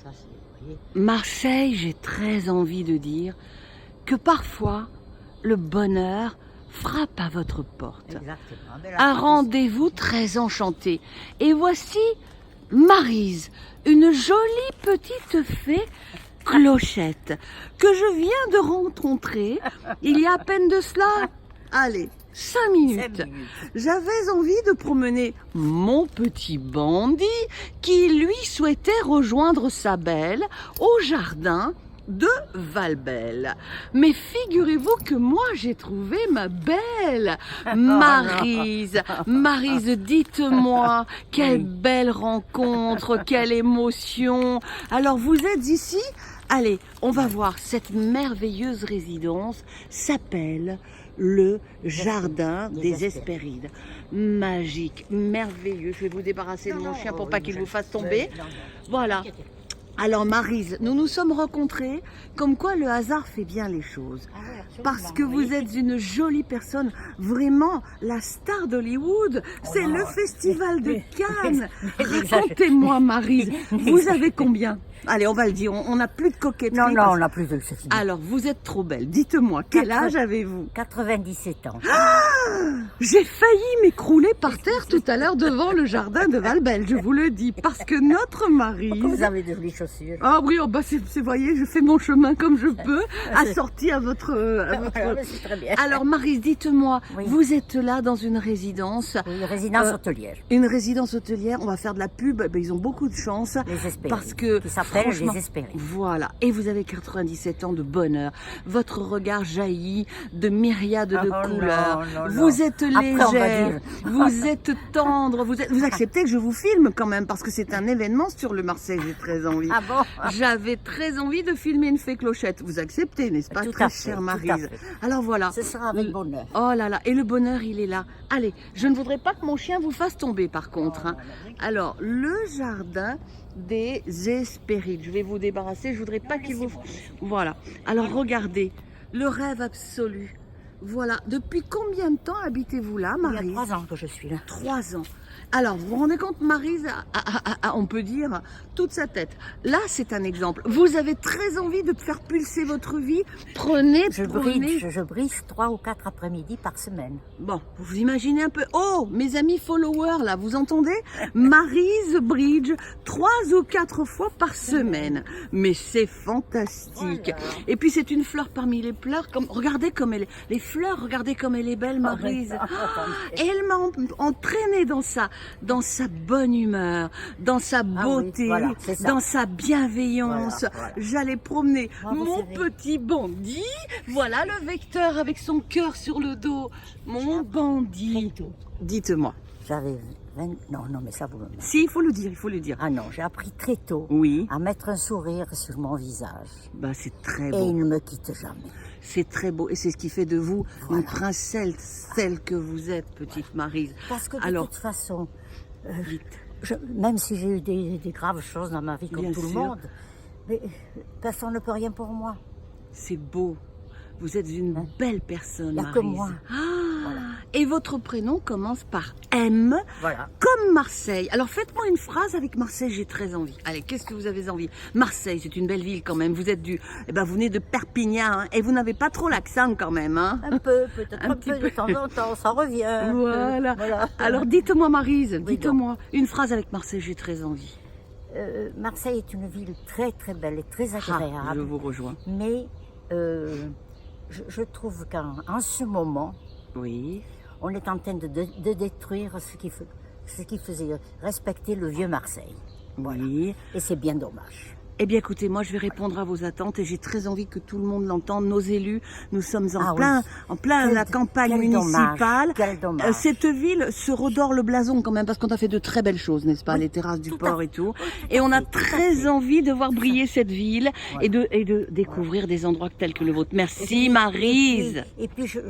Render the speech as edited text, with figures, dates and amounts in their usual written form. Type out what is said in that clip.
ça, c'est, vous voyez. Marseille, j'ai très envie de dire que parfois, le bonheur frappe à votre porte. Exactement. Mais Un là, rendez-vous très enchanté. Et voici Maryse, une jolie petite fée clochette que je viens de rencontrer il y a à peine de cela, allez, 5 minutes. 5 minutes. J'avais envie de promener mon petit bandit qui, lui, souhaitait rejoindre sa belle au jardin de Valbelle. Mais figurez-vous que moi, j'ai trouvé ma belle Maryse. Maryse, dites-moi, quelle belle rencontre, quelle émotion. Alors, vous êtes ici? Allez, on va voir. Cette merveilleuse résidence s'appelle le Jardin des Hespérides. Magique, merveilleux. Je vais vous débarrasser de mon chien pour pas qu'il vous fasse tomber. Voilà. Alors Maryse, nous nous sommes rencontrés, comme quoi le hasard fait bien les choses. Ah oui, absolument, Parce que vous oui. êtes une jolie personne, vraiment la star d'Hollywood. C'est non, le festival de Cannes. mais Racontez-moi Maryse, vous avez combien? Allez, on va le dire, on n'a plus de coquetterie. Non, non, parce- on n'a plus de c'est fini. Alors, vous êtes trop belle. Dites-moi, quel âge avez-vous? 97 ans. J'ai failli m'écrouler par terre tout à l'heure devant le jardin de Valbelle, je vous le dis, parce que notre Vous Maryse... avez de jolies chaussures. Ah oui, oh bah vous voyez, je fais mon chemin comme je peux, assorti à votre... Voilà, mais c'est très bien. Alors Maryse, dites-moi, Oui. vous êtes là dans une résidence, Oui, résidence Euh, hôtelière. une résidence hôtelière, on va faire de la pub, ben, ils ont beaucoup de chance. Les Hespérides. Parce que, Qui s'appelle franchement, les Hespérides. Voilà, et vous avez 97 ans de bonheur. Votre regard jaillit de myriades de Oh non, couleurs. non, Vous non. êtes Après, on va légère, dire. vous êtes tendre, vous acceptez que je vous filme quand même, parce que c'est un événement sur le Marseille, j'ai très envie. Ah bon? J'avais très envie de filmer une fée clochette. Vous acceptez, n'est-ce pas, Tout très à fait, chère tout à Maryse? fait. Alors voilà. Ce sera avec bonheur. Oh là là, et le bonheur, il est là. Allez, je ne voudrais pas que mon chien vous fasse tomber par contre. Hein. Alors, le jardin des Hespérides. Je vais vous débarrasser, je voudrais pas qu'il vous... Voilà. Alors, regardez, le rêve absolu. Voilà. Depuis combien de temps habitez-vous là, Il y a Maryse? 3 ans que je suis là. 3 ans. Alors, vous vous rendez compte, Maryse, on peut dire, toute sa tête. Là, c'est un exemple. Vous avez très envie de faire pulser votre vie. Prenez, Je brise 3 ou 4 après-midi par semaine. Bon, vous imaginez un peu. Oh, mes amis followers, là, vous entendez? Maryse Bridge, 3 ou 4 fois par semaine. Mais c'est fantastique. Voilà. Et puis, c'est une fleur parmi les fleurs. Regardez comme elle est. Les fleurs, regardez comme elle est belle, Maryse. Et elle m'a entraînée dans sa bonne humeur, dans sa beauté, voilà, c'est ça. dans sa bienveillance. Voilà, voilà. J'allais promener Ah, vous mon savez. petit bandit. Voilà le vecteur avec son cœur sur le dos. Mon bandit. Dites-moi. J'avais 20... Non, mais ça vous me... Si, il faut le dire, il faut le dire. Ah non, j'ai appris très tôt Oui, à mettre un sourire sur mon visage. bah c'est très Et beau. il ne me quitte jamais. C'est très beau et c'est ce qui fait de vous Voilà. une princesse, celle que vous êtes, petite Maryse. Parce que de Alors, toute façon, dites. même si j'ai eu des graves choses dans ma vie comme Bien tout le sûr. monde, mais personne ne peut rien pour moi. C'est beau. Vous êtes une Hein? belle personne, Il n'y a Maryse. que moi. Ah, Voilà. Et votre prénom commence par M, Voilà. comme Marseille. Alors faites-moi une phrase avec Marseille, j'ai très envie. Allez, qu'est-ce que vous avez envie? Marseille, c'est une belle ville quand même. Vous êtes vous venez de Perpignan, hein, et vous n'avez pas trop l'accent quand même, hein? Un peu, peut-être Un un, petit peu peu. de temps en temps, ça revient. Voilà. Voilà. Alors dites-moi Maryse, Oui, dites-moi une phrase avec Marseille, j'ai très envie. Marseille est une ville très très belle et très Ah, agréable. je vous rejoins. Mais je trouve qu'en ce moment, Oui. on est en train de détruire ce qui faisait respecter le vieux Marseille. Voilà. Oui. Et c'est bien dommage. Eh bien, écoutez, moi, je vais répondre à vos attentes et j'ai très envie que tout le monde l'entende. Nos élus, nous sommes Ah en plein Quel- la campagne quel municipale. dommage, quel dommage. Cette ville se redore le blason quand même parce qu'on a fait de très belles choses, n'est-ce pas? Oui, Les terrasses du tout à port fait. et tout. Oui, tout Et à on a fait, tout à très fait. envie de voir briller cette ville Voilà. et de découvrir des endroits tels que le vôtre. Merci, Et puis- Maryse. Et puis je